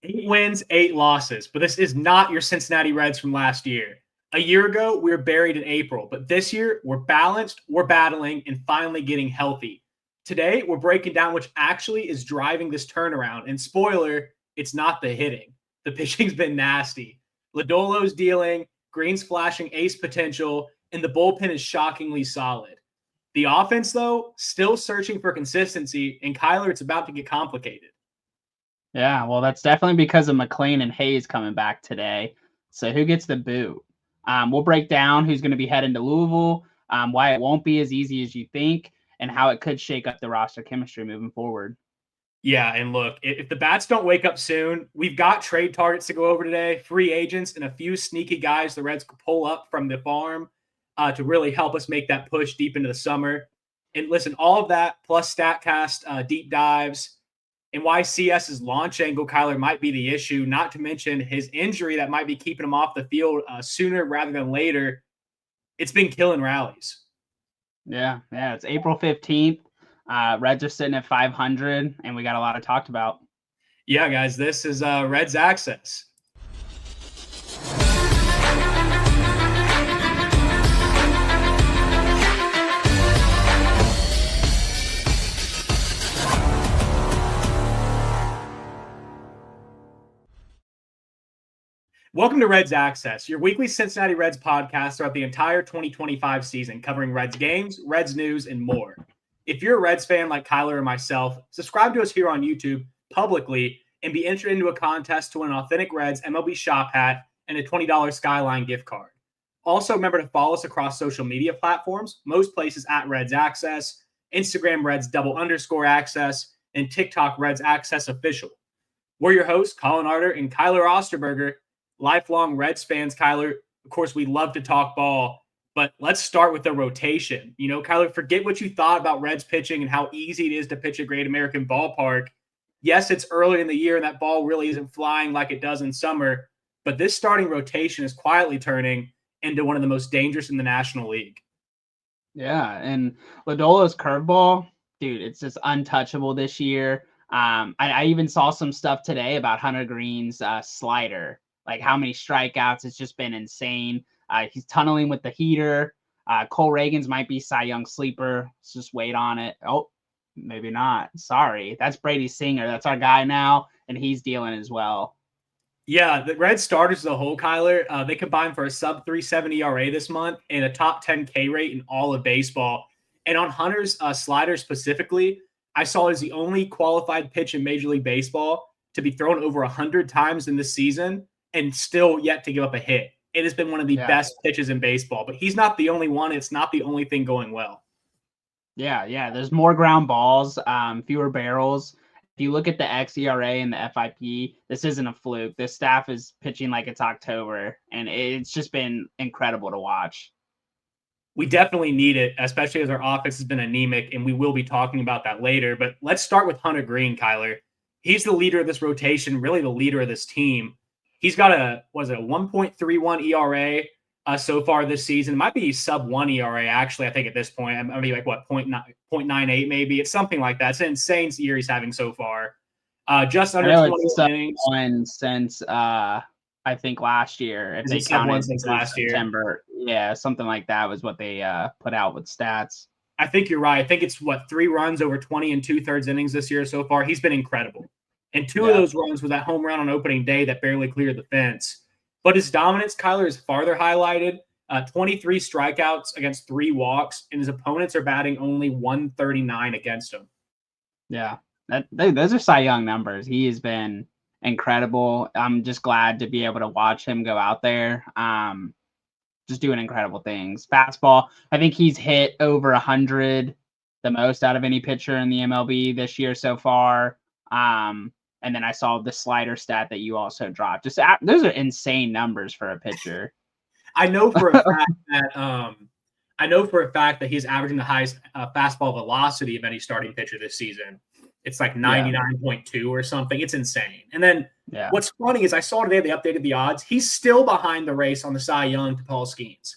8 wins, 8 losses, but this is not your Cincinnati Reds from last year. A year ago, we were buried in April, but this year, we're balanced, we're battling, and finally getting healthy. Today, we're breaking down which actually is driving this turnaround. And spoiler, it's not the hitting. The pitching's been nasty. Lodolo's dealing, Green's flashing ace potential, and the bullpen is shockingly solid. The offense, though, still searching for consistency, and Kyler, it's about to get complicated. Yeah, well, that's definitely because of McLain and Hayes coming back today. So who gets the boot? We'll break down who's going to be heading to Louisville, why it won't be as easy as you think, and how it could shake up the roster chemistry moving forward. Yeah, and look, if the bats don't wake up soon, we've got trade targets to go over today, free agents, and a few sneaky guys the Reds could pull up from the farm to really help us make that push deep into the summer. And listen, all of that plus StatCast deep dives and why CS's launch angle, Kyler, might be the issue, not to mention his injury that might be keeping him off the field sooner rather than later. It's been killing rallies. Yeah, it's April 15th. Reds are sitting at 500, and we got a lot to talk about. Yeah, guys, this is Reds Access. Welcome to Reds Access, your weekly Cincinnati Reds podcast throughout the entire 2025 season, covering Reds games, Reds news, and more. If you're a Reds fan like Kyler or myself, subscribe to us here on YouTube publicly and be entered into a contest to win an authentic Reds MLB shop hat and a $20 Skyline gift card. Also, remember to follow us across social media platforms, most places at Reds Access, Instagram Reds _Access, and TikTok Reds Access Official. We're your hosts, Colin Arter and Kyler Osterberger. Lifelong Reds fans, Kyler. Of course, we love to talk ball, but let's start with the rotation. You know, Kyler, forget what you thought about Reds pitching and how easy it is to pitch a Great American Ballpark. Yes, it's early in the year and that ball really isn't flying like it does in summer, but this starting rotation is quietly turning into one of the most dangerous in the National League. Yeah, and Lodolo's curveball, dude, it's just untouchable this year. I even saw some stuff today about Hunter Green's slider. Like how many strikeouts, it's just been insane. He's tunneling with the heater. Cole Reagan's might be Cy Young sleeper. Let's just wait on it. Oh, maybe not. Sorry. That's Brady Singer. That's our guy now, and he's dealing as well. Yeah, the Red starters as a whole, Kyler, they combined for a sub 3.70 ERA this month and a top 10 K rate in all of baseball. And on Hunter's slider specifically, I saw it as the only qualified pitch in Major League Baseball to be thrown over 100 times in this season and still yet to give up a hit. It has been one of the best pitches in baseball, but he's not the only one. It's not the only thing going well. Yeah. There's more ground balls, fewer barrels. If you look at the xERA and the FIP, this isn't a fluke. This staff is pitching like it's October, and it's just been incredible to watch. We definitely need it, especially as our offense has been anemic, and we will be talking about that later. But let's start with Hunter Green, Kyler. He's the leader of this rotation, really the leader of this team. He's got a 1.31 ERA so far this season. It might be sub 1 ERA, actually, I think at this point. I mean, like, what, 0.98 maybe? It's something like that. It's an insane year he's having so far. Just under 20 innings. One since, I think, last year. If they counted since last September. Yeah, something like that was what they put out with stats. I think you're right. I think it's, 3 runs over 20 and 2/3 innings this year so far. He's been incredible. And 2 of those runs were that home run on opening day that barely cleared the fence. But his dominance, Kyler, is farther highlighted. 23 strikeouts against 3 walks, and his opponents are batting only 139 against him. Yeah, those are Cy Young numbers. He has been incredible. I'm just glad to be able to watch him go out there, just doing incredible things. Fastball, I think he's hit over 100, the most out of any pitcher in the MLB this year so far. And then I saw the slider stat that you also dropped. Just those are insane numbers for a pitcher. I know for a fact that he's averaging the highest fastball velocity of any starting pitcher this season. It's like 99.2 or something. It's insane. And then what's funny is I saw today they updated the odds. He's still behind the race on the Cy Young to Paul Skeens.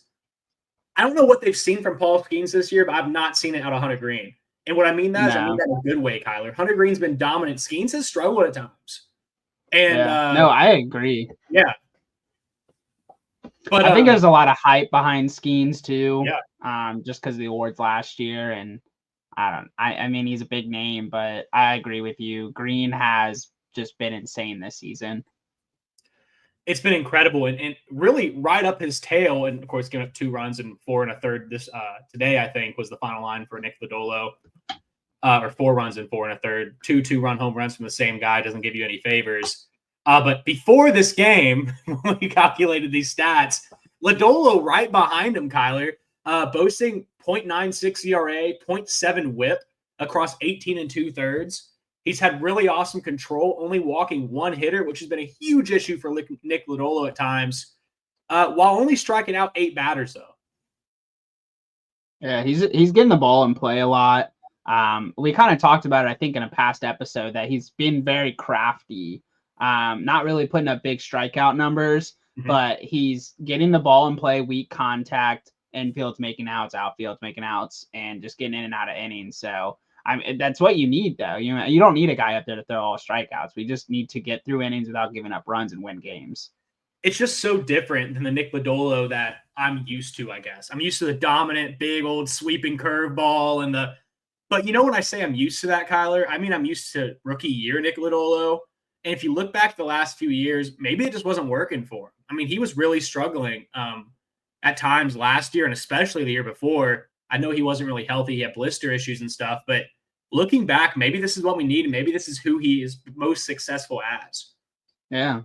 I don't know what they've seen from Paul Skeens this year, but I've not seen it out of Hunter Green. And what I mean that is I mean that in a good way, Kyler. Hunter Green's been dominant. Skeens has struggled at times. And No, I agree. yeah, but I think there's a lot of hype behind Skeens too. yeah, Just because of the awards last year, and I mean, he's a big name, but I agree with you. Green has just been insane this season. it's been incredible and really right up his tail. And of course, giving up 2 runs and 4 1/3 this today, I think was the final line for Nick Lodolo. Or 4 runs and 4 1/3. 2 2-run home runs from the same guy doesn't give you any favors. But before this game, when we calculated these stats, Lodolo right behind him, Kyler, boasting 0.96 ERA, 0.7 WHIP across 18 2/3. He's had really awesome control, only walking 1 hitter, which has been a huge issue for Nick Lodolo at times, while only striking out 8 batters, though. Yeah, he's getting the ball in play a lot. We kind of talked about it, I think, in a past episode that he's been very crafty, not really putting up big strikeout numbers, but he's getting the ball in play, weak contact, infield's making outs, outfield's making outs, and just getting in and out of innings. So that's what you need, though. You don't need a guy up there to throw all strikeouts. We just need to get through innings without giving up runs and win games. It's just so different than the Nick Lodolo that I'm used to, I guess. I'm used to the dominant, big, old sweeping curveball and the – but when I say I'm used to that, Kyler, I mean I'm used to rookie year Nick Lodolo. And if you look back the last few years, maybe it just wasn't working for him. I mean, he was really struggling at times last year and especially the year before. I know he wasn't really healthy. He had blister issues and stuff. But looking back, maybe this is what we need and maybe this is who he is most successful as. Yeah.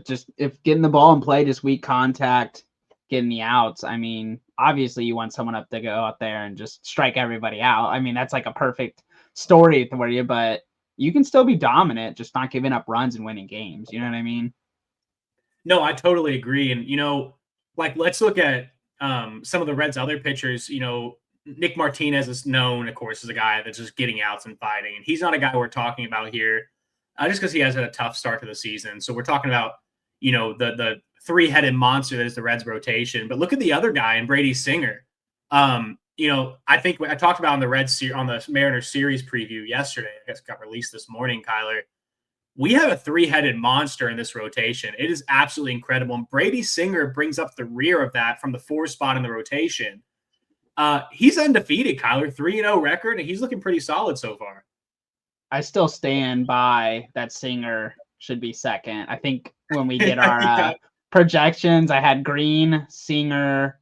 Just if getting the ball in play, just weak contact, getting the outs. I mean, obviously you want someone up to go out there and just strike everybody out. I mean, that's like a perfect story for you, but you can still be dominant, just not giving up runs and winning games. You know what I mean? No, I totally agree. And, let's look at some of the Reds' other pitchers. Nick Martinez is known, of course, as a guy that's just getting outs and fighting. And he's not a guy we're talking about here just because he has had a tough start to the season. So we're talking about, the 3-headed monster that is the Reds rotation. But look at the other guy in Brady Singer. I think I talked about on the Mariners series preview yesterday. I guess it got released this morning, Kyler. We have a 3-headed monster in this rotation. It is absolutely incredible. And Brady Singer brings up the rear of that from the 4 spot in the rotation. He's undefeated, Kyler, 3-0 record, and he's looking pretty solid so far. I still stand by that Singer should be second. I think when we did our projections, I had Green, Singer,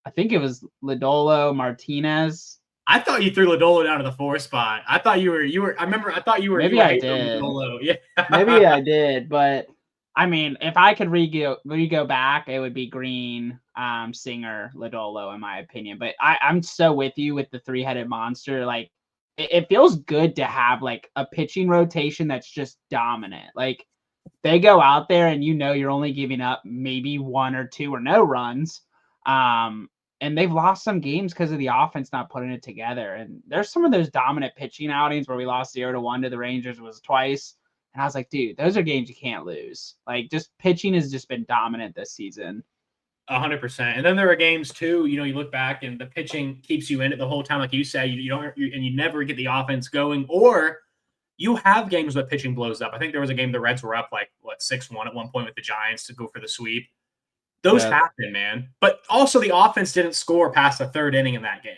I think it was Lodolo, Martinez. I thought you threw Lodolo down to the 4 spot. I thought you were. I remember. I thought you were. Maybe you were I did. Lodolo. Yeah. Maybe I did, but I mean, if I could re-go back, it would be Green, Singer, Lodolo, in my opinion. But I'm so with you with the 3-headed monster. Like, it feels good to have like a pitching rotation that's just dominant. Like, they go out there and you're only giving up maybe 1 or 2 or no runs. And they've lost some games because of the offense not putting it together. And there's some of those dominant pitching outings where we lost 0-1 to the Rangers was twice. And I was like, dude, those are games you can't lose. Like, just pitching has just been dominant this season. 100%. And then there are games too, you look back and the pitching keeps you in it the whole time. Like you said, you never get the offense going, or you have games where pitching blows up. I think there was a game the Reds were up 6-1 at one point with the Giants to go for the sweep. Those happen, man. But also the offense didn't score past the 3rd inning in that game.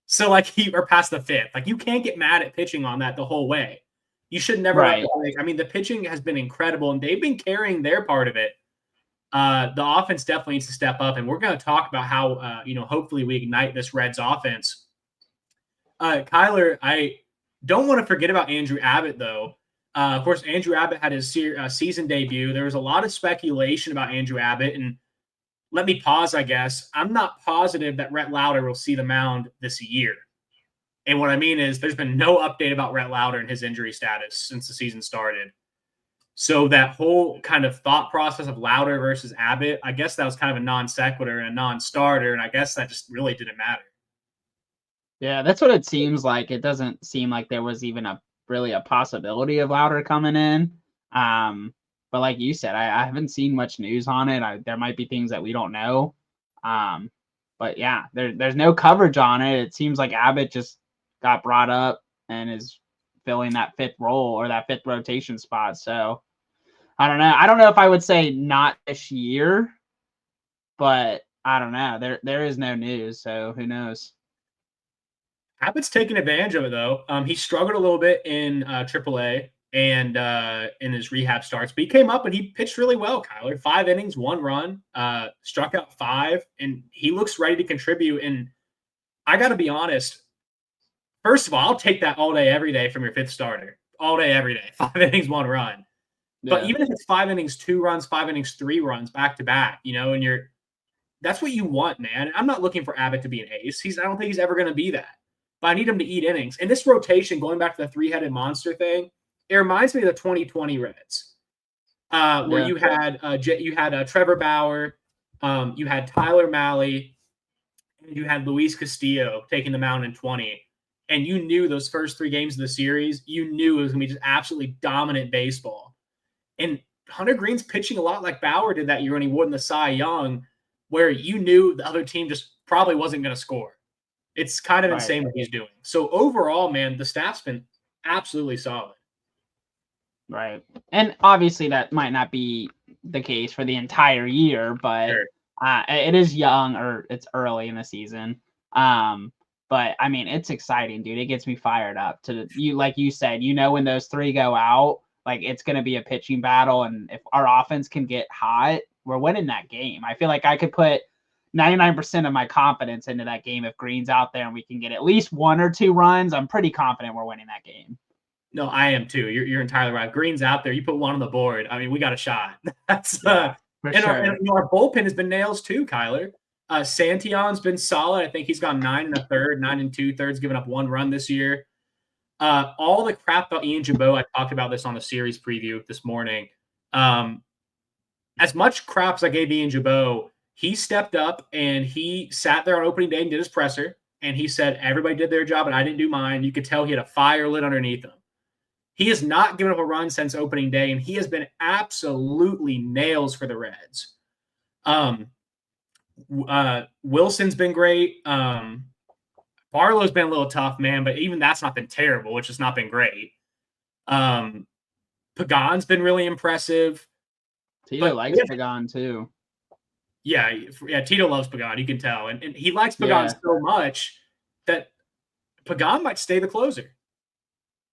So or past the 5th. You can't get mad at pitching on that the whole way. You should never. Right. The pitching has been incredible and they've been carrying their part of it. The offense definitely needs to step up, and we're going to talk about how, hopefully we ignite this Reds offense. Kyler, I don't want to forget about Andrew Abbott, though. Of course, Andrew Abbott had his season debut. There was a lot of speculation about Andrew Abbott, and let me pause, I guess. I'm not positive that Rhett Lauder will see the mound this year. And what I mean is there's been no update about Rhett Lauder and his injury status since the season started. So that whole kind of thought process of Lauder versus Abbott, I guess that was kind of a non sequitur and a non-starter, and I guess that just really didn't matter. Yeah, that's what it seems like. It doesn't seem like there was even really a possibility of Lauder coming in. But like you said, I haven't seen much news on it. There might be things that we don't know. But yeah, there's no coverage on it. It seems like Abbott just got brought up and is filling that 5th role or that 5th rotation spot. So I don't know. I don't know if I would say not this year, but I don't know. There is no news, so who knows? Abbott's taking advantage of it though. He struggled a little bit in AAA and in his rehab starts, but he came up and he pitched really well. Kyler, 5 innings, 1 run, struck out 5, and he looks ready to contribute. And I got to be honest. First of all, I'll take that all day, every day from your 5th starter. All day, every day. 5 innings, 1 run. Yeah. But even if it's 5 innings, 2 runs, 5 innings, 3 runs back to back, and that's what you want, man. I'm not looking for Abbott to be an ace. I don't think he's ever going to be that. But I need him to eat innings. And this rotation, going back to the 3-headed monster thing, it reminds me of the 2020 Reds, where you had Trevor Bauer, you had Tyler Mahle, and you had Luis Castillo taking the mound in 20. And you knew those first 3 games of the series, you knew it was going to be just absolutely dominant baseball. And Hunter Green's pitching a lot like Bauer did that year when he won the Cy Young, where you knew the other team just probably wasn't going to score. It's kind of insane what he's doing. So overall, man, the staff's been absolutely solid. Right. And obviously that might not be the case for the entire year, but sure. It is young, or it's early in the season. But I mean, it's exciting, dude. It gets me fired up like you said, when those 3 go out, like it's going to be a pitching battle. And if our offense can get hot, we're winning that game. I feel like I could put 99% of my confidence into that game. If Green's out there and we can get at least 1 or 2 runs, I'm pretty confident we're winning that game. No, I am too. You're entirely right. Green's out there. You put 1 on the board. I mean, we got a shot. That's sure. Our bullpen has been nails too, Kyler. Santion's been solid. I think he's gone 9 1/3, 9 2/3, giving up 1 run this year. All the crap about Ian Jabot, I talked about this on the series preview this morning. As much crap as I gave Ian Jabot, he stepped up and he sat there on opening day and did his presser. And he said, everybody did their job and I didn't do mine. You could tell he had a fire lit underneath him. He has not given up a run since opening day, and he has been absolutely nails for the Reds. Wilson's been great. Barlow's been a little tough, man, but even that's not been terrible. It's just not been great. Pagan's been really impressive. Tito likes Pagan too. Yeah, Tito loves Pagan. You can tell. And he likes Pagan so much that Pagan might stay the closer.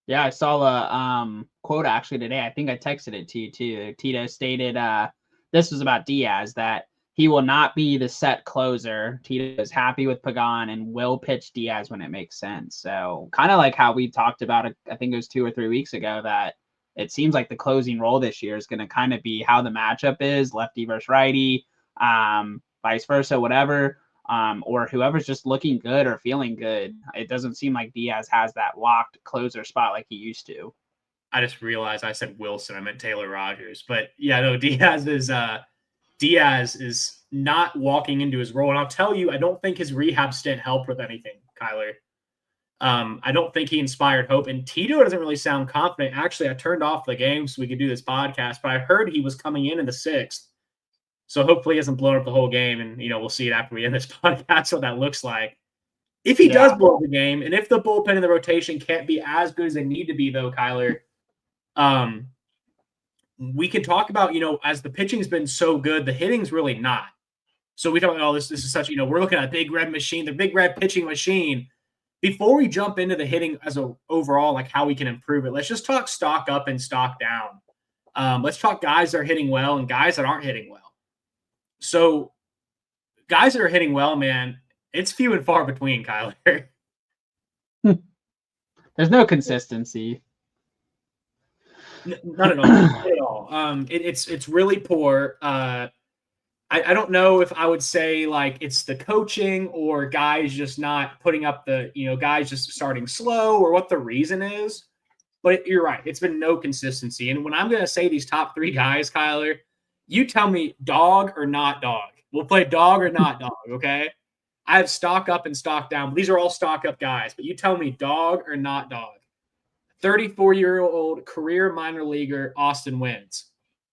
Yeah, I saw a quote actually today. I think I texted it to you too. Tito stated this was about Diaz, that he will not be the set closer. Tito is happy with Pagan and will pitch Diaz when it makes sense. So kind of like how we talked about it, I think it was 2 or 3 weeks ago, that it seems like the closing role this year is going to kind of be how the matchup is, lefty versus righty, vice versa, whatever. Or whoever's just looking good or feeling good. It doesn't seem like Diaz has that locked closer spot like he used to. I just realized I said Wilson. I meant Taylor Rogers. But yeah, no, Diaz is not walking into his role. And I'll tell you, I don't think his rehab stint helped with anything, Kyler. I don't think he inspired hope. And Tito doesn't really sound confident. Actually, I turned off the game so we could do this podcast, but I heard he was coming in the 6th. So hopefully he hasn't blown up the whole game, and we'll see it after we end this podcast what that looks like. If he does blow up the game, and if the bullpen and the rotation can't be as good as they need to be, though, Kyler, we can talk about, as the pitching's been so good, the hitting's really not. So we talk about, this is such, we're looking at a big red machine, the big red pitching machine. Before we jump into the hitting as a overall, like how we can improve it, let's just talk stock up and stock down. Let's talk guys that are hitting well and guys that aren't hitting well. So guys that are hitting well, man, it's few and far between, Kyler. There's no consistency. Not at all. Not at all. It's really poor. I don't know if I would say like it's the coaching or guys just not putting up guys just starting slow or what the reason is. But you're right. It's been no consistency. And when I'm going to say these top 3 guys, Kyler, you tell me dog or not dog. We'll play dog or not dog, okay? I have stock up and stock down. But these are all stock up guys. But you tell me dog or not dog. 34-year-old career minor leaguer Austin Wynns.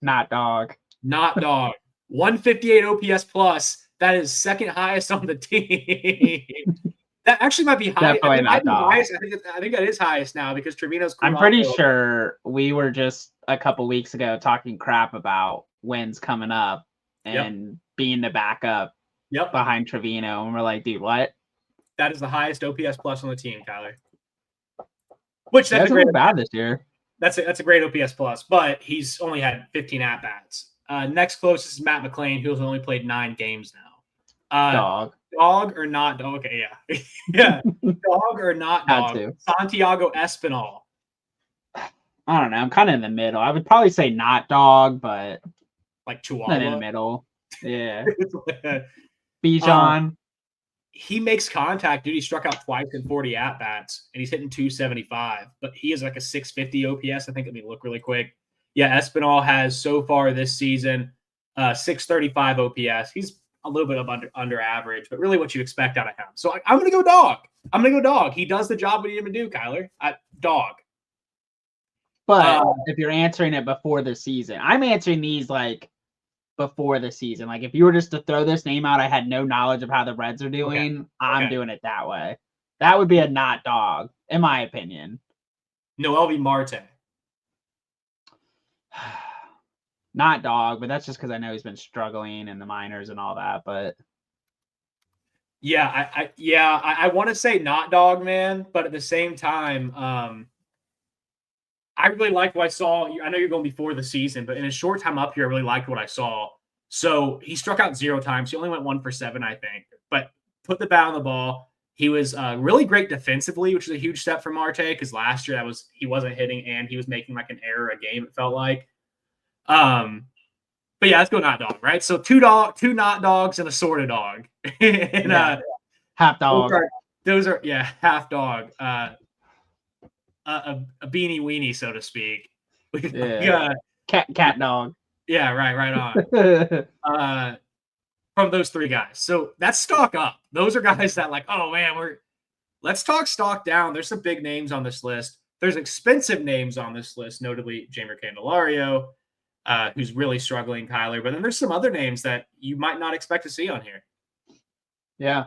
Not dog. Not dog. 158 OPS plus. That is second highest on the team. That actually might be high. Definitely not dog. Highest. I think that is highest now because Trevino's. I'm pretty sure we were just a couple weeks ago talking crap about wins coming up and being the backup behind Trevino. And we're like, dude, what? That is the highest OPS plus on the team, Kyler. Which that's a great bad this year. That's a great OPS plus, but he's only had 15 at-bats. Next closest is Matt McLain, who's only played 9 games now. Dog or not dog? Okay, yeah. Yeah. Dog or not dog? Santiago Espinal. I don't know. I'm kind of in the middle. I would probably say not dog, but like Chihuahua. In the middle. Yeah. Bijan. He makes contact, dude. He struck out twice in 40 at-bats, and he's hitting 275. But he is like a 650 OPS. I think let me look really quick. Yeah, Espinal has so far this season 635 OPS. He's a little bit of under average, but really what you expect out of him. So I'm going to go dog. I'm going to go dog. He does the job we need him to do, Kyler. Dog. But if you're answering it before the season, I'm answering these like before the season. Like if you were just to throw this name out, I had no knowledge of how the Reds are doing. Okay. I'm doing it that way. That would be a not dog, in my opinion. Noelvi Marte. Not dog, but that's just because I know he's been struggling in the minors and all that. But yeah, I want to say not dog, man. But at the same time, I really liked what I saw. I know you're going before the season, but in a short time up here, I really liked what I saw. So he struck out 0 times. He only went 1 for 7, I think. But put the bat on the ball. He was really great defensively, which is a huge step for Marte because last year he wasn't hitting and he was making like an error a game, it felt like. But yeah, let's go not dog, right? So 2 not dogs and a sort of dog. And half dog. Those are half dog. A beanie weenie, so to speak. Yeah. Cat dog. Yeah, right on. From those 3 guys. So that's stock up. Those are guys that like, oh man, let's talk stock down. There's some big names on this list. There's expensive names on this list, notably Jeimer Candelario, who's really struggling, Kyler. But then there's some other names that you might not expect to see on here. Yeah.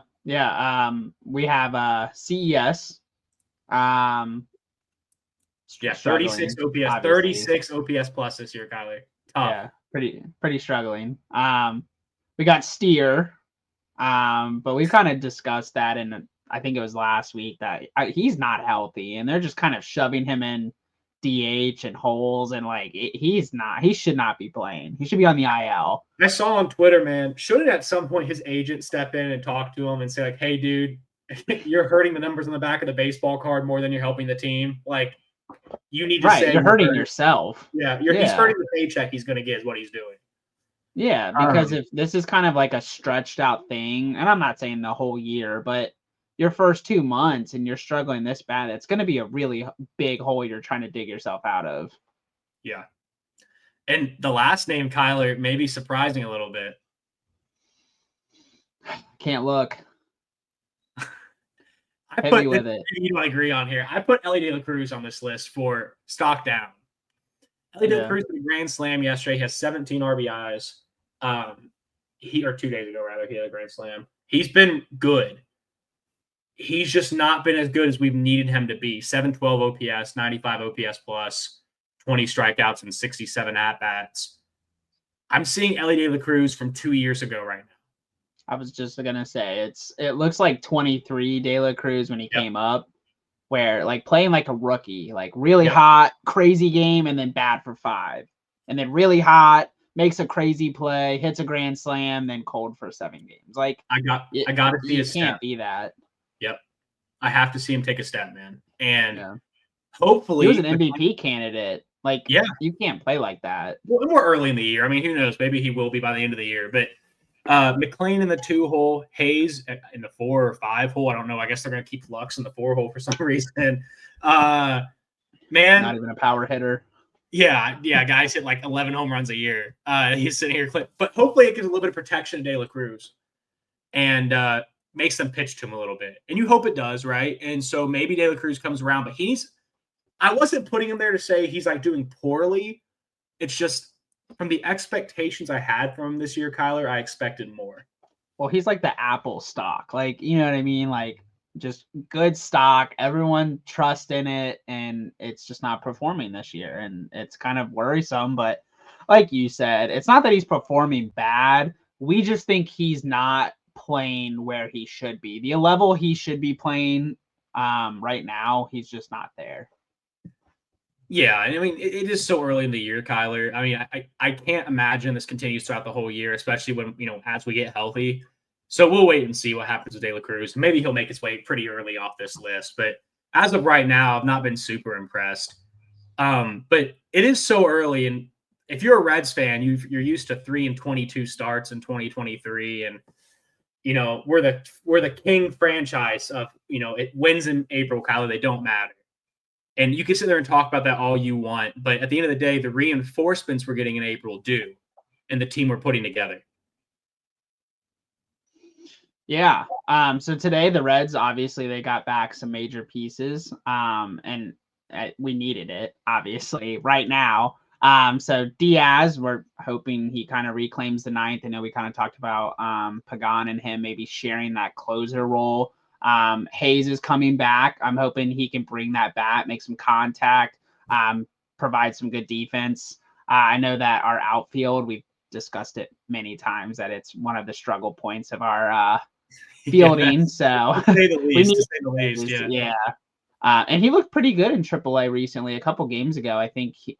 We have CES. 36 OPS, obviously. 36 OPS plus this year, Kyler. Tough. Yeah, pretty struggling. We got Steer, but we kind of discussed that in I think it was last week that he's not healthy, and they're just kind of shoving him in DH and holes, and like he should not be playing. He should be on the IL. I saw on Twitter, man, shouldn't at some point his agent step in and talk to him and say like, hey, dude, you're hurting the numbers on the back of the baseball card more than you're helping the team. Like, you need to say you're hurting yourself. Yeah, he's hurting the paycheck he's going to get is what he's doing. Yeah, because if this is kind of like a stretched out thing, and I'm not saying the whole year, but your first 2 months and you're struggling this bad, it's going to be a really big hole you're trying to dig yourself out of. Yeah. And the last name, Kyler, may be surprising a little bit. Can't look. You don't agree on here. I put Ellie De La Cruz on this list for stock down. Ellie De La Cruz did a grand slam yesterday. He has 17 RBIs. 2 days ago, rather, he had a grand slam. He's been good. He's just not been as good as we've needed him to be. 712 OPS, 95 OPS plus, 20 strikeouts, and 67 at-bats. I'm seeing Ellie De La Cruz from 2 years ago right now. I was just going to say, it looks like 23 De La Cruz when he came up, where like playing like a rookie, like really hot, crazy game, and then bad for 5. And then really hot, makes a crazy play, hits a grand slam, then cold for 7 games. Like I got to see his step. You can't be that. Yep. I have to see him take a step, man. And hopefully he was an MVP candidate. Like, you can't play like that. Well, more early in the year. I mean, who knows? Maybe he will be by the end of the year. But McLain in the 2 hole, Hayes in the 4 or 5 hole. I don't know. I guess they're going to keep Lux in the 4 hole for some reason. Man. Not even a power hitter. Yeah. Guys hit like 11 home runs a year. He's sitting here. But hopefully it gives a little bit of protection to De La Cruz. And makes them pitch to him a little bit. And you hope it does, right? And so maybe De La Cruz comes around. But I wasn't putting him there to say he's like doing poorly. It's just from the expectations I had from him this year, Kyler, I expected more. Well, he's like the Apple stock. Like, you know what I mean? Like, just good stock. Everyone trusts in it, and it's just not performing this year. And it's kind of worrisome. But like you said, it's not that he's performing bad. We just think he's not playing where he should be. The level he should be playing right now, he's just not there. Yeah, I mean, it is so early in the year, Kyler. I mean, I can't imagine this continues throughout the whole year, especially when, as we get healthy. So we'll wait and see what happens with De La Cruz. Maybe he'll make his way pretty early off this list. But as of right now, I've not been super impressed. But it is so early. And if you're a Reds fan, you're used to 3-22 starts in 2023. And, we're the king franchise of, it wins in April, Kyler. They don't matter. And you can sit there and talk about that all you want, but at the end of the day, the reinforcements we're getting in April do, and the team we're putting together. Yeah. So today the Reds, obviously, they got back some major pieces, and we needed it, obviously, right now. So Diaz, we're hoping he kind of reclaims the ninth. I know we kind of talked about Pagan and him maybe sharing that closer role. Hayes is coming back. I'm hoping he can bring that bat, make some contact, provide some good defense. I know that our outfield, we've discussed it many times, that it's one of the struggle points of our fielding. So to say the least, yeah. And he looked pretty good in AAA recently. A couple games ago, I think he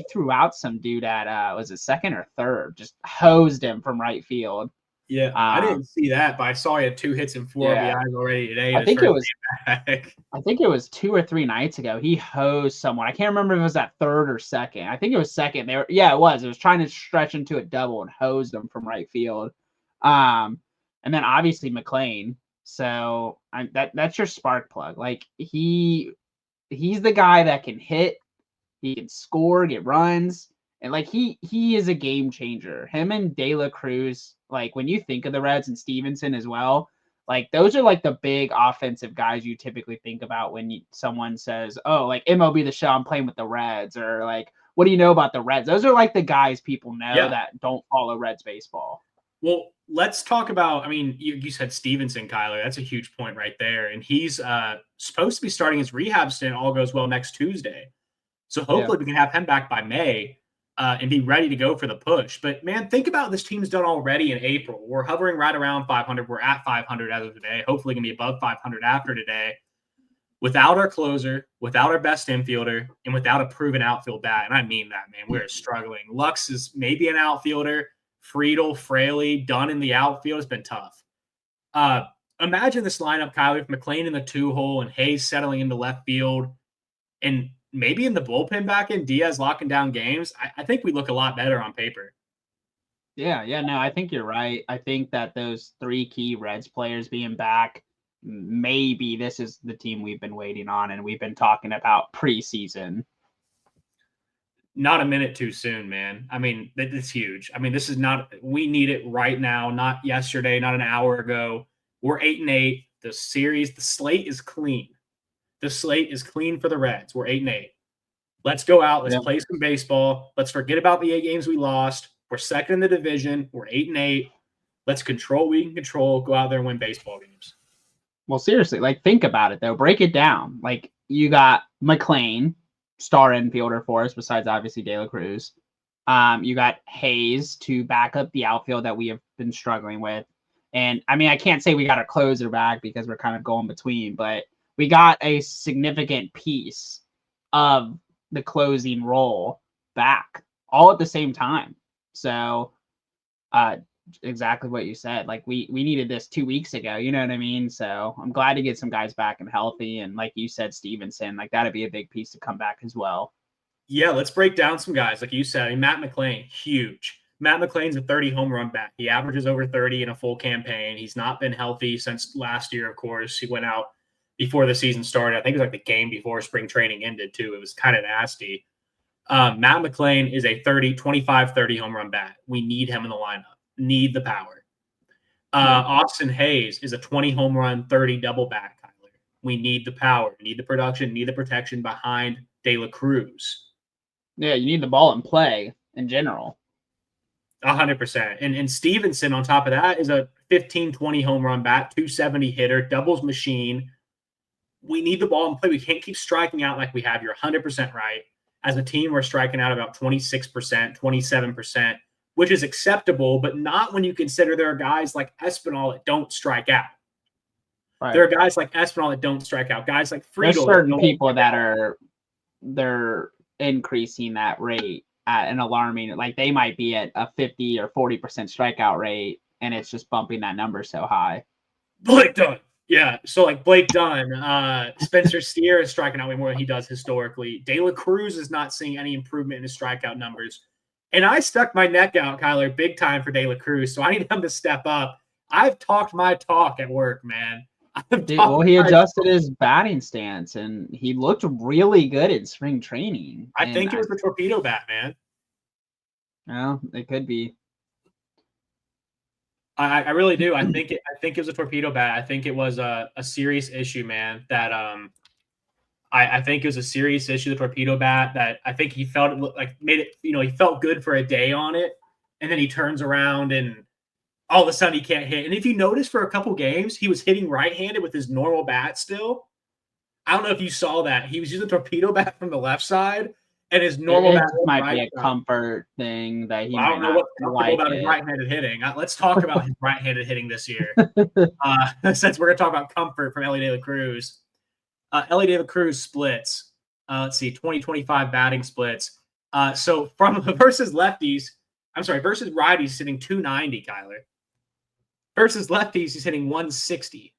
threw out some dude at was it second or third, just hosed him from right field. Yeah, I didn't see that, but I saw he had 2 hits and 4 RBIs already today. I think it was 2 or 3 nights ago. He hosed someone. I can't remember if it was at third or second. I think it was second. It was. It was trying to stretch into a double and hosed him from right field. And then obviously McLain. So that's your spark plug. Like he's the guy that can hit, he can score, get runs, and like he is a game changer. Him and De La Cruz, like when you think of the Reds, and Stevenson as well, like those are like the big offensive guys you typically think about when someone says, "Oh, like MLB The Show, I'm playing with the Reds," or like, "What do you know about the Reds?" Those are like the guys people know that don't follow Reds baseball. Well, let's talk about, I mean, you said Stevenson, Kyler. That's a huge point right there. And he's supposed to be starting his rehab stint, all goes well, next Tuesday. So hopefully we can have him back by May and be ready to go for the push. But, man, think about what this team's done already in April. We're hovering right around 500. We're at 500 as of today. Hopefully going to be above 500 after today. Without our closer, without our best infielder, and without a proven outfield bat. And I mean that, man. We're struggling. Lux is maybe an outfielder. Friedel, Fraley, Dunn in the outfield has been tough. Imagine this lineup, Kyler, with McLain in the 2-hole and Hayes settling into left field, and maybe in the bullpen back in, Diaz locking down games. I think we look a lot better on paper. Yeah, no, I think you're right. I think that those 3 key Reds players being back, maybe this is the team we've been waiting on and we've been talking about preseason. Not a minute too soon, man. I mean, it's huge. I mean, this is not, we need it right now, not yesterday, not an hour ago. We're 8-8. The slate is clean. The slate is clean for the Reds. We're 8-8. Let's go out. Let's play some baseball. Let's forget about the 8 games we lost. We're second in the division. We're 8-8. Let's control what we can control. Go out there and win baseball games. Well, seriously, like think about it though. Break it down. Like you got McLain, star infielder for us, besides obviously De La Cruz. You got Hayes to back up the outfield that we have been struggling with. And I mean, I can't say we got our closer back because we're kind of going between, but we got a significant piece of the closing role back all at the same time. So exactly what you said. Like we needed this 2 weeks ago, you know what I mean? So I'm glad to get some guys back and healthy. And like you said, Stevenson, like that'd be a big piece to come back as well. Yeah, let's break down some guys. Like you said, I mean, Matt McLain, huge. Matt McLain's a 30 home run bat. He averages over 30 in a full campaign. He's not been healthy since last year, of course. He went out before the season started. I think it was like the game before spring training ended, too. It was kind of nasty. Matt McLain is a 25-30 home run bat. We need him in the lineup. Need the power. Austin Hayes is a 20 home run, 30 double bat, Kyler. We need the power. Need the production. Need the protection behind De La Cruz. Yeah, you need the ball in play in general. 100%. And Stevenson, on top of that, is a 15-20 home run bat, 270 hitter, doubles machine, we need the ball in play. We can't keep striking out like we have. You're 100% right. As a team, we're striking out about 26%, 27%, which is acceptable, but not when you consider there are guys like Espinal that don't strike out. Right. There are guys like Espinal that don't strike out. Guys like Friedel. There's certain people that they're increasing that rate at an alarming, like they might be at a 50 or 40% strikeout rate, and it's just bumping that number so high. Blake Dunn. Yeah, so like Blake Dunn, Spencer Steer is striking out way more than he does historically. De La Cruz is not seeing any improvement in his strikeout numbers. And I stuck my neck out, Kyler, big time for De La Cruz, so I need him to step up. I've talked my talk at work, man. Dude, well, he adjusted his batting stance, and he looked really good in spring training. I think it was the torpedo bat, man. Well, it could be. I really do. I think it was a torpedo bat. I think it was a serious issue, man. That I think it was a serious issue, the torpedo bat, that I think he felt like made it, he felt good for a day on it, and then he turns around and all of a sudden he can't hit. And if you notice, for a couple games, he was hitting right-handed with his normal bat still. I don't know if you saw that. He was using a torpedo bat from the left side, and his normal bat might be a comfort thing that he. Well, I don't know what's comfortable about his right-handed hitting. Let's talk about his right-handed hitting this year. Since we're going to talk about comfort from Ellie De La Cruz. Ellie De La Cruz splits. Let's see, 2025 batting splits. So from versus righties, he's hitting 290, Kyler. Versus lefties, he's hitting 160.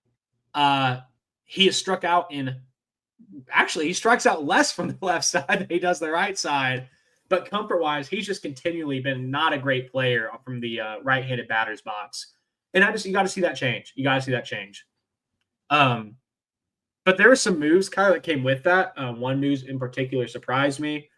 He has struck out he strikes out less from the left side than he does the right side. But comfort-wise, he's just continually been not a great player from the right-handed batter's box. And you got to see that change. But there were some moves, Kyle, that came with that. One move in particular surprised me.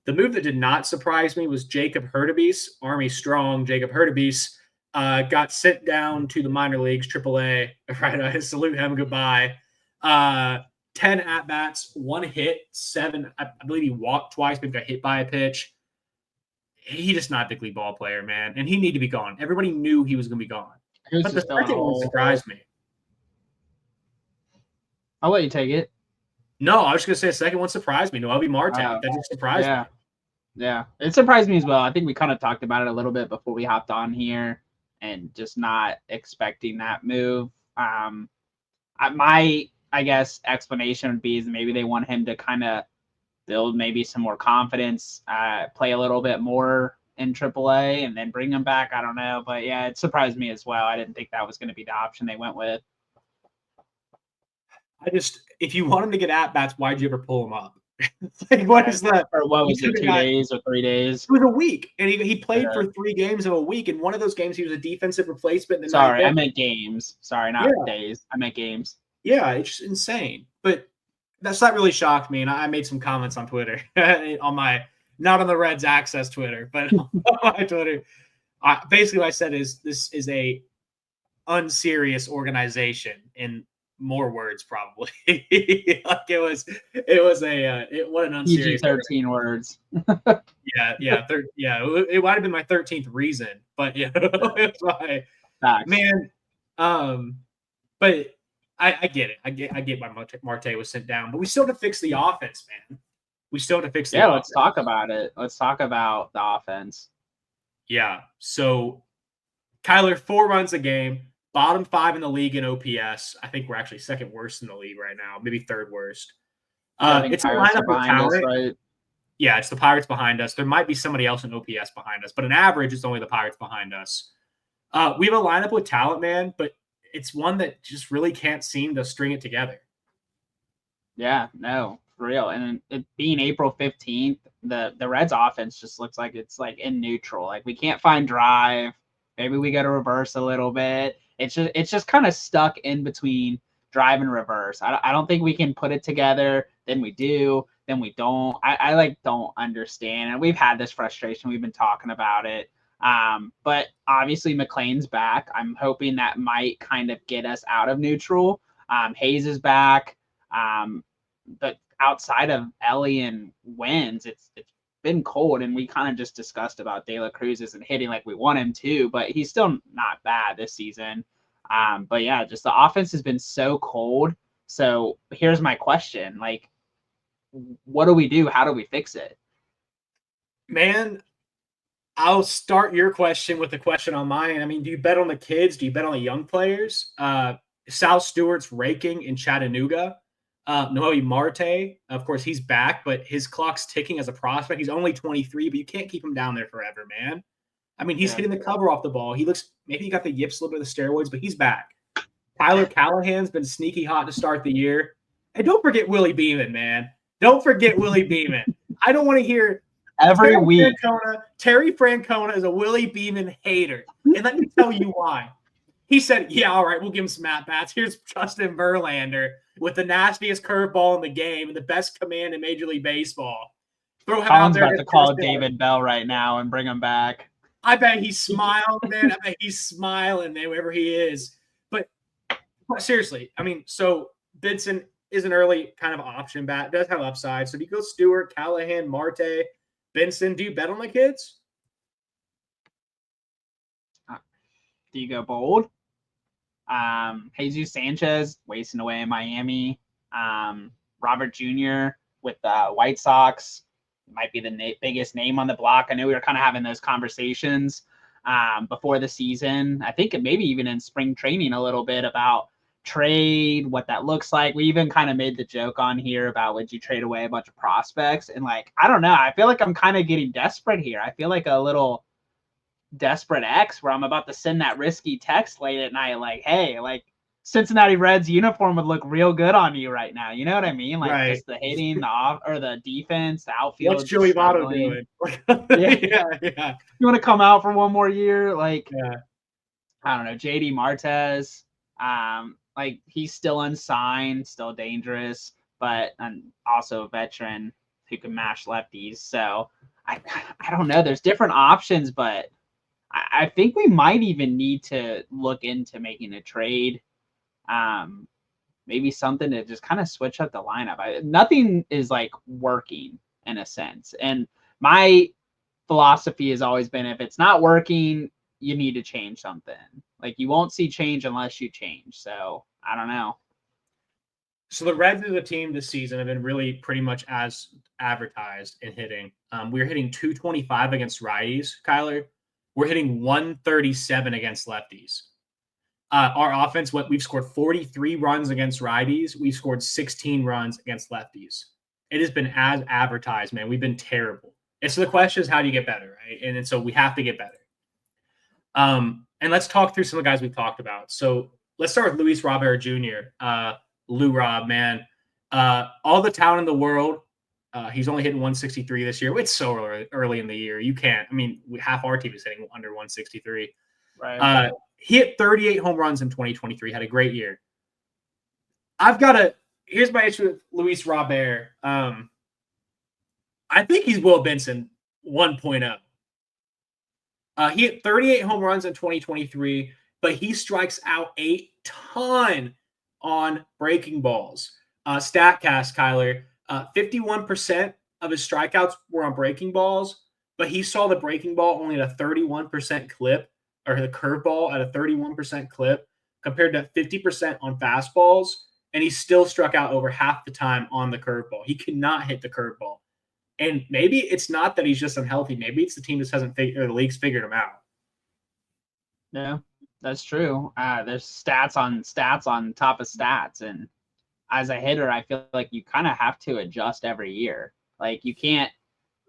The move that did not surprise me was Jacob Hurtubise, Army strong. Jacob Hurtubise got sent down to the minor leagues, AAA. Right, I salute him goodbye. 10 at-bats, 1 hit, 7. I believe he walked twice, but got hit by a pitch. He's just not a big league ball player, man, and he needed to be gone. Everybody knew he was going to be gone. But the second one surprised me. I'll let you take it. No, I was just going to say the second one surprised me. Noelvi Marte. That just surprised me. Yeah, it surprised me as well. I think we kind of talked about it a little bit before we hopped on here, and just not expecting that move. I guess explanation would be is maybe they want him to kind of build maybe some more confidence, play a little bit more in AAA, and then bring him back. I don't know, but yeah, it surprised me as well. I didn't think that was going to be the option they went with. If you want him to get at bats, why'd you ever pull him up? Like, what is that? Or what was it, 2 days or 3 days? It was a week, and he played for 3 games of a week. And one of those games, he was a defensive replacement. Sorry, I meant games. Sorry, not days. I meant games. Yeah, it's just insane. But that's not really shocked me. And I made some comments on Twitter on my, not on the Reds Access Twitter, but on my Twitter. Basically, what I said is this is a unserious organization in more words, probably. Like it was what an unserious. 13 words. Yeah. It might have been my 13th reason, but yeah, it's why, man. But I get it. I get why Marte was sent down, but we still have to fix the offense, man. We still have to fix the offense. Let's talk about it. Let's talk about the offense. Yeah. So Kyler, 4 runs a game, bottom 5 in the league in OPS. I think we're actually second worst in the league right now, maybe third worst. It's a lineup of talent. Right? Yeah, it's the Pirates behind us. There might be somebody else in OPS behind us, but on average, it's only the Pirates behind us. We have a lineup with talent, man, but it's one that just really can't seem to string it together. Yeah, no, for real. And it being April 15th, the Reds offense just looks like it's like in neutral. Like we can't find drive. Maybe we got to reverse a little bit. It's just kind of stuck in between drive and reverse. I don't think we can put it together. Then we do. Then we don't. I like don't understand. And we've had this frustration. We've been talking about it. But obviously McLain's back. I'm hoping that might kind of get us out of neutral. Hayes is back. But outside of Ellie and Wins, it's been cold, and we kind of just discussed about De La Cruz isn't hitting like we want him to, but he's still not bad this season. But yeah, just the offense has been so cold So here's my question. Like, what do we do? How do we fix it? Man, I'll start your question with a question on mine. I mean, do you bet on the kids? Do you bet on the young players? Sal Stewart's raking in Chattanooga. Noelvi Marte, of course, he's back, but his clock's ticking as a prospect. He's only 23, but you can't keep him down there forever, man. I mean, he's hitting the cover off the ball. He looks, maybe he got the yips a little bit of the steroids, but he's back. Tyler Callihan's been sneaky hot to start the year. And don't forget Willie Beeman, man. Don't forget Willie Beeman. I don't want to hear every week. Terry Francona is a Willie Beeman hater. And let me tell you why. He said, yeah, all right, we'll give him some at-bats. Here's Justin Verlander with the nastiest curveball in the game and the best command in Major League Baseball. Throw him out there. About to call David Bell right now and bring him back. I bet he's smiling, man. I bet he's smiling there, wherever he is. But seriously, I mean, so Benson is an early kind of option bat. Does have upside. So do you go Stewart, Callihan, Marte, Benson? Do you bet on the kids? Do you go bold? Jesus Sánchez wasting away in Miami. Robert Jr. with the White Sox might be the biggest name on the block. I know we were kind of having those conversations before the season. I think maybe even in spring training a little bit about trade, what that looks like. We even kind of made the joke on here about would you trade away a bunch of prospects? And like, I don't know. I feel like I'm kind of getting desperate here. I feel like a little desperate X where I'm about to send that risky text late at night, like, hey, like Cincinnati Reds uniform would look real good on you right now. You know what I mean? Like just the hitting, the off or the defense, the outfield. What's Joey Votto doing? yeah. You want to come out for one more year? Like, I don't know, JD Martinez. Like he's still unsigned, still dangerous, but also a veteran who can mash lefties. So I don't know. There's different options, but I think we might even need to look into making a trade. Maybe something to just kind of switch up the lineup. Nothing is like working in a sense. And my philosophy has always been, if it's not working, you need to change something. Like you won't see change unless you change. So I don't know. So the Reds as a team this season have been really pretty much as advertised in hitting. We're hitting 225 against righties, Kyler. We're hitting 137 against lefties. Our offense, we've scored 43 runs against righties. We've scored 16 runs against lefties. It has been as advertised, man. We've been terrible. And so the question is, how do you get better, right? And so we have to get better. And let's talk through some of the guys we talked about. So let's start with Luis Robert Jr. Lou Rob, man. All the talent in the world. He's only hitting 163 this year. It's so early in the year. You can't. I mean, half our team is hitting under 163. Right. He hit 38 home runs in 2023. Had a great year. Here's my issue with Luis Robert. I think he's Will Benson 1.0. He hit 38 home runs in 2023, but he strikes out a ton on breaking balls. StatCast, Kyler, 51% of his strikeouts were on breaking balls, but he saw the breaking ball only at a 31% clip, or the curveball at a 31% clip, compared to 50% on fastballs, and he still struck out over half the time on the curveball. He cannot hit the curveball. And maybe it's not that he's just unhealthy. Maybe it's the team just hasn't the league's figured him out. Yeah, that's true. There's stats on top of stats. And as a hitter, I feel like you kind of have to adjust every year. Like you can't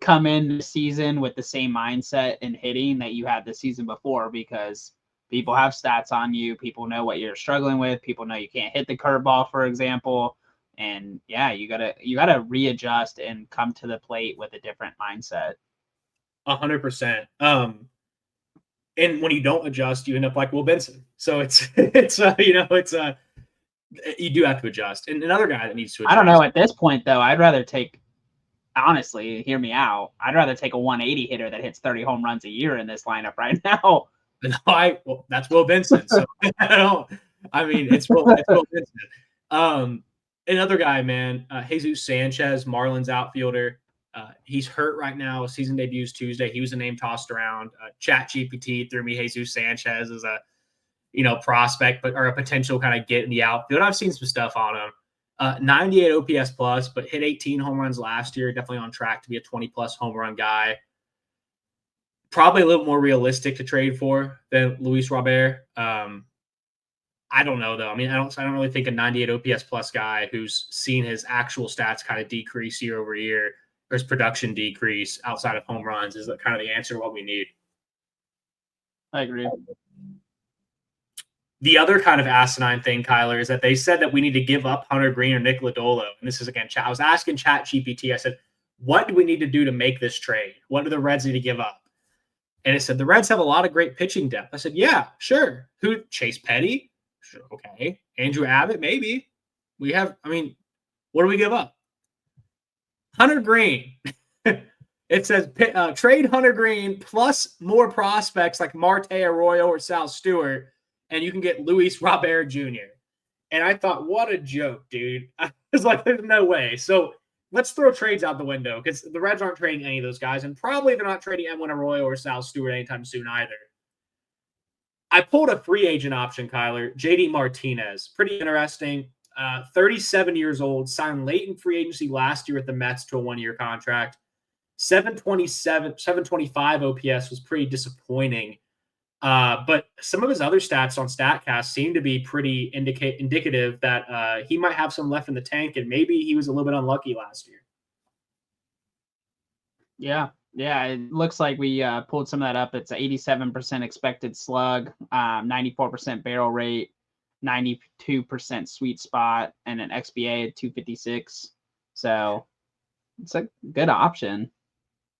come in the season with the same mindset in hitting that you had the season before, because people have stats on you. People know what you're struggling with. People know you can't hit the curveball, for example. And yeah, you gotta readjust and come to the plate with a different mindset. 100%. And when you don't adjust, you end up like Will Benson. So you do have to adjust. And another guy that needs to adjust. I don't know. At this point, though, honestly, hear me out. I'd rather take a 180 hitter that hits 30 home runs a year in this lineup right now. Well, that's Will Benson. So it's Will Benson. Another guy, man, Jesus Sanchez, Marlins outfielder. He's hurt right now. Season debuts Tuesday. He was a name tossed around. ChatGPT threw me Jesus Sanchez as a prospect, or a potential kind of get in the outfield. I've seen some stuff on him. 98 OPS plus, but hit 18 home runs last year. Definitely on track to be a 20-plus home run guy. Probably a little more realistic to trade for than Luis Robert. I don't know, though. I mean, I don't really think a 98 OPS plus guy who's seen his actual stats kind of decrease year over year, or his production decrease outside of home runs, is kind of the answer to what we need. I agree. The other kind of asinine thing, Kyler, is that they said that we need to give up Hunter Green or Nick Lodolo. And this is, again, I was asking ChatGPT, I said, what do we need to do to make this trade? What do the Reds need to give up? And it said, the Reds have a lot of great pitching depth. I said, yeah, sure. Who? Chase Petty? Sure, okay. Andrew Abbott? Maybe. We have, I mean, what do we give up? Hunter Green. It says trade Hunter Green plus more prospects like Marte Arroyo or Sal Stewart, and you can get Luis Robert Jr. And I thought, what a joke, dude. I was like, there's no way. So let's throw trades out the window because the Reds aren't trading any of those guys, and probably they're not trading Edwin Arroyo or Sal Stewart anytime soon either. I pulled a free agent option, Kyler. JD Martinez. Pretty interesting. 37 years old, signed late in free agency last year at the Mets to a one-year contract. 725 OPS was pretty disappointing. But some of his other stats on StatCast seem to be pretty indicative that he might have some left in the tank, and maybe he was a little bit unlucky last year. Yeah, it looks like we pulled some of that up. It's 87% expected slug, 94% barrel rate, 92% sweet spot, and an XBA at 256. So it's a good option.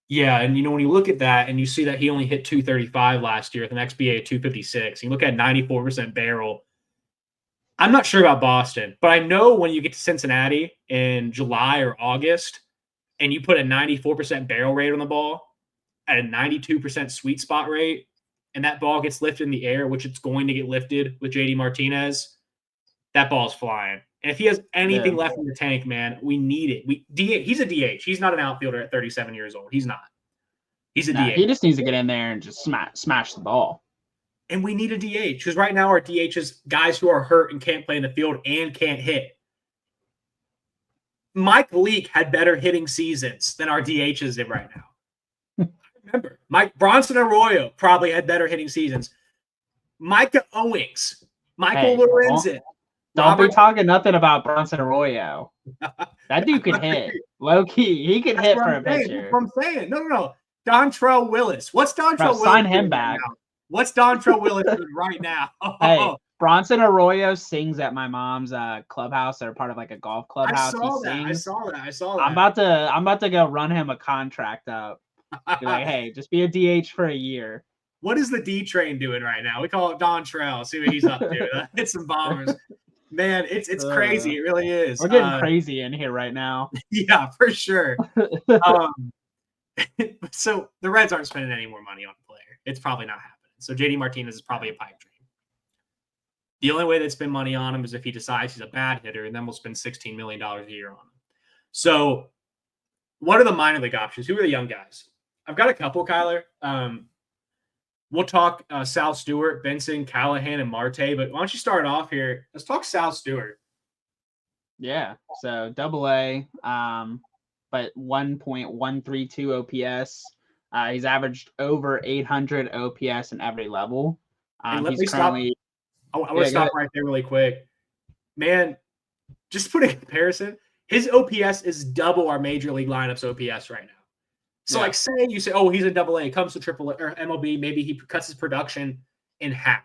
Yeah, and when you look at that and you see that he only hit 235 last year with an XBA at 256, you look at 94% barrel. I'm not sure about Boston, but I know when you get to Cincinnati in July or August and you put a 94% barrel rate on the ball at a 92% sweet spot rate, and that ball gets lifted in the air, which it's going to get lifted with JD Martinez, that ball's flying. And if he has anything left in the tank, man, we need it. He's a DH. He's not an outfielder at 37 years old. He's not. He's a DH. He just needs to get in there and just smash the ball. And we need a DH because right now our DH is guys who are hurt and can't play in the field and can't hit. Mike Leake had better hitting seasons than our DHs did right now. Remember, Bronson Arroyo probably had better hitting seasons. Micah Owings, Michael Lorenzen. Don't be talking nothing about Bronson Arroyo. That dude could hit. Low key. He could hit for a pitcher. That's what I'm saying. No. Dontrell Willis. What's Dontrell Willis? Sign him back. Now? What's Dontrell Willis doing right now? Hey, Bronson Arroyo sings at my mom's clubhouse. They're part of like a golf clubhouse. I saw that. I'm about to go run him a contract up. Be like, hey, just be a DH for a year. What is the D train doing right now? We call it Dontrell. See what he's up to. Hit some bombers. Man, it's crazy. It really is. We're getting crazy in here right now. Yeah, for sure. So the Reds aren't spending any more money on a player. It's probably not happening. So JD Martinez is probably a pipe dream. The only way they spend money on him is if he decides he's a bad hitter, and then we'll spend $16 million a year on him. So what are the minor league options? Who are the young guys? I've got a couple, Kyler. We'll talk Sal Stewart, Benson, Callihan, and Marte. But why don't you start off here? Let's talk Sal Stewart. Yeah. So AA, but 1.132 OPS. He's averaged over 800 OPS in every level. I want to stop right there really quick. Man, just to put a comparison, his OPS is double our major league lineups OPS right now. So, say he's in AA, comes to AAA or MLB, maybe he cuts his production in half.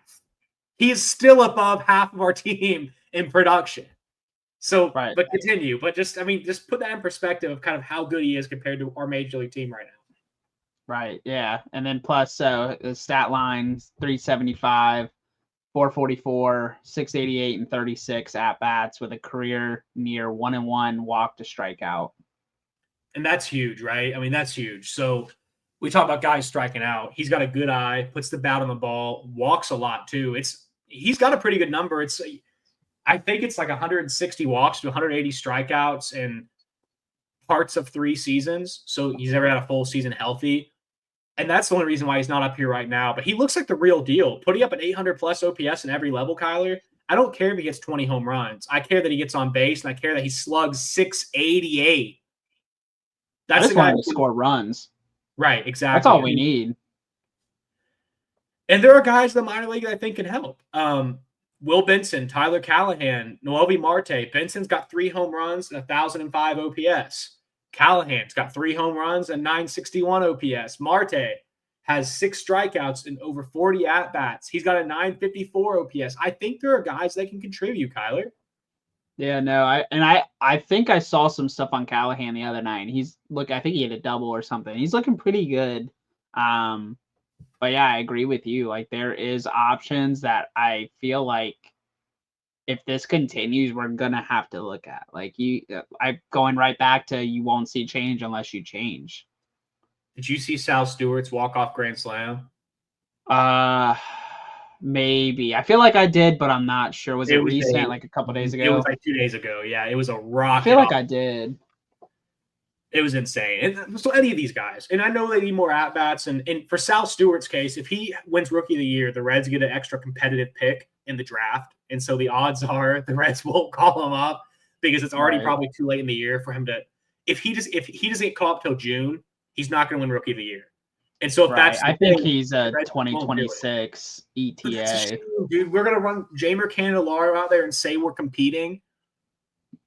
He is still above half of our team in production. So, But continue. But just put that in perspective of kind of how good he is compared to our major league team right now. Right, yeah. And then plus, the stat lines, 375, 444, 688, and 36 at-bats with a career near 1-1 walk to strikeout. And that's huge, right? I mean, that's huge. So we talk about guys striking out. He's got a good eye, puts the bat on the ball, walks a lot too. He's got a pretty good number. I think it's like 160 walks to 180 strikeouts in parts of 3 seasons. So he's never had a full season healthy. And that's the only reason why he's not up here right now. But he looks like the real deal. Putting up an 800 plus OPS in every level, Kyler. I don't care if he gets 20 home runs. I care that he gets on base, and I care that he slugs 688. I just want him to score runs. Right, exactly. That's all we need. And there are guys in the minor league that I think can help. Will Benson, Tyler Callihan, Noelvi Marte. Benson's got 3 home runs and 1,005 OPS. Callihan's got 3 home runs and 961 OPS. Marte has 6 strikeouts and over 40 at-bats. He's got a 954 OPS. I think there are guys that can contribute, Kyler. Yeah, no, I think I saw some stuff on Callihan the other night. I think he had a double or something. He's looking pretty good. But yeah, I agree with you. Like, there is options that I feel like if this continues, we're gonna have to look at. Like, going right back to, you won't see change unless you change. Did you see Sal Stewart's walk-off grand slam? Maybe. I feel like I did, but I'm not sure. Was it recent, like a couple days ago? It was like 2 days ago. Yeah, it was a rocket. I feel like I did. It was insane. And so any of these guys, and I know they need more at-bats, and for Sal Stewart's case, if he wins Rookie of the Year, the Reds get an extra competitive pick in the draft. And so the odds are the Reds won't call him up because it's already probably too late in the year for him to – if he doesn't get called up till June, he's not going to win Rookie of the Year. And so if that's – I think he's a 2026 ETA. Dude, we're going to run Jamer Candelario out there and say we're competing.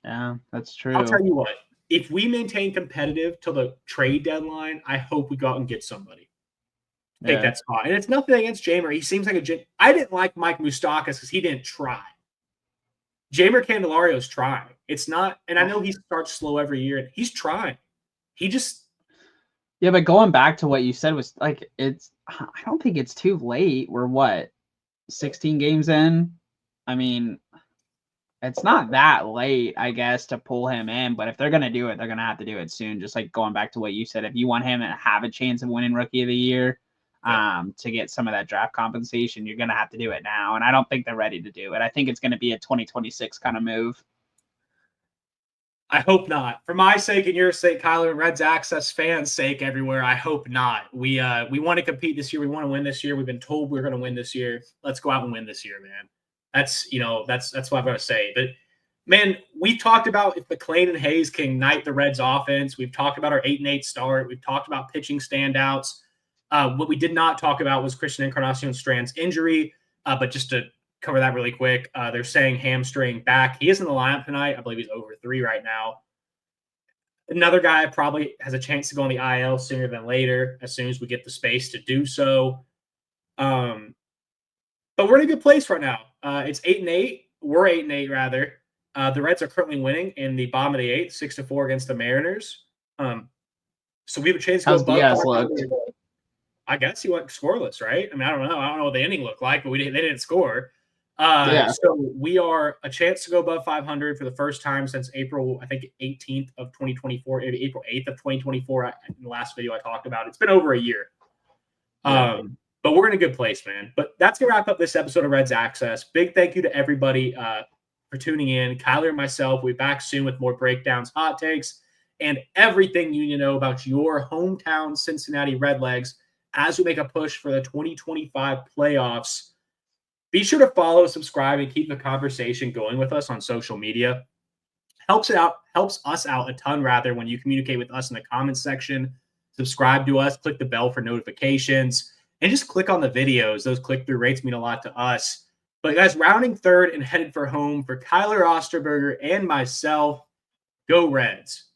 Yeah, that's true. I'll tell you what. If we maintain competitive till the trade deadline, I hope we go out and get somebody. Take that spot. And it's nothing against Jamer. He seems like I didn't like Mike Moustakas because he didn't try. Jamer Candelario's trying. It's not, and I know he starts slow every year, and he's trying. He just. Yeah, but going back to what you said was like, I don't think it's too late. We're what, 16 games in? I mean, it's not that late, I guess, to pull him in, but if they're going to do it, they're going to have to do it soon. Just like going back to what you said, if you want him to have a chance of winning Rookie of the Year, to get some of that draft compensation, you're going to have to do it now. And I don't think they're ready to do it. I think it's going to be a 2026 kind of move. I hope not. For my sake and your sake, Kyler, Reds Access fans' sake everywhere, I hope not. We want to compete this year. We want to win this year. We've been told we're going to win this year. Let's go out and win this year, man. That's what I'm going to say. But, man, we've talked about if McLain and Hayes can ignite the Reds offense. We've talked about our 8-8 start. We've talked about pitching standouts. What we did not talk about was Christian Encarnacion Strand's injury. But just to cover that really quick, they're saying hamstring back. He is in the lineup tonight. I believe he's over 3 right now. Another guy probably has a chance to go on the IL sooner than later, as soon as we get the space to do so. But we're in a good place right now. It's 8-8. We're 8-8 rather. The Reds are currently winning in the bottom of the 8th, 6-4 against the Mariners. So we have a chance to go above. Diaz looked? I guess he went scoreless, right? I mean, I don't know. I don't know what the inning looked like, but they didn't score. So we are a chance to go above 500 for the first time since April, I think 18th of 2024, April 8th of 2024. In the last video I talked about, it's been over a year. But we're in a good place, man. But that's going to wrap up this episode of Reds Access. Big thank you to everybody for tuning in. Kyler and myself, we'll be back soon with more breakdowns, hot takes, and everything you need to know about your hometown Cincinnati Redlegs as we make a push for the 2025 playoffs. Be sure to follow, subscribe, and keep the conversation going with us on social media. Helps us out a ton, rather, when you communicate with us in the comments section. Subscribe to us, click the bell for notifications, and just click on the videos. Those click-through rates mean a lot to us. But guys, rounding third and headed for home for Kyler Osterberger and myself, go Reds.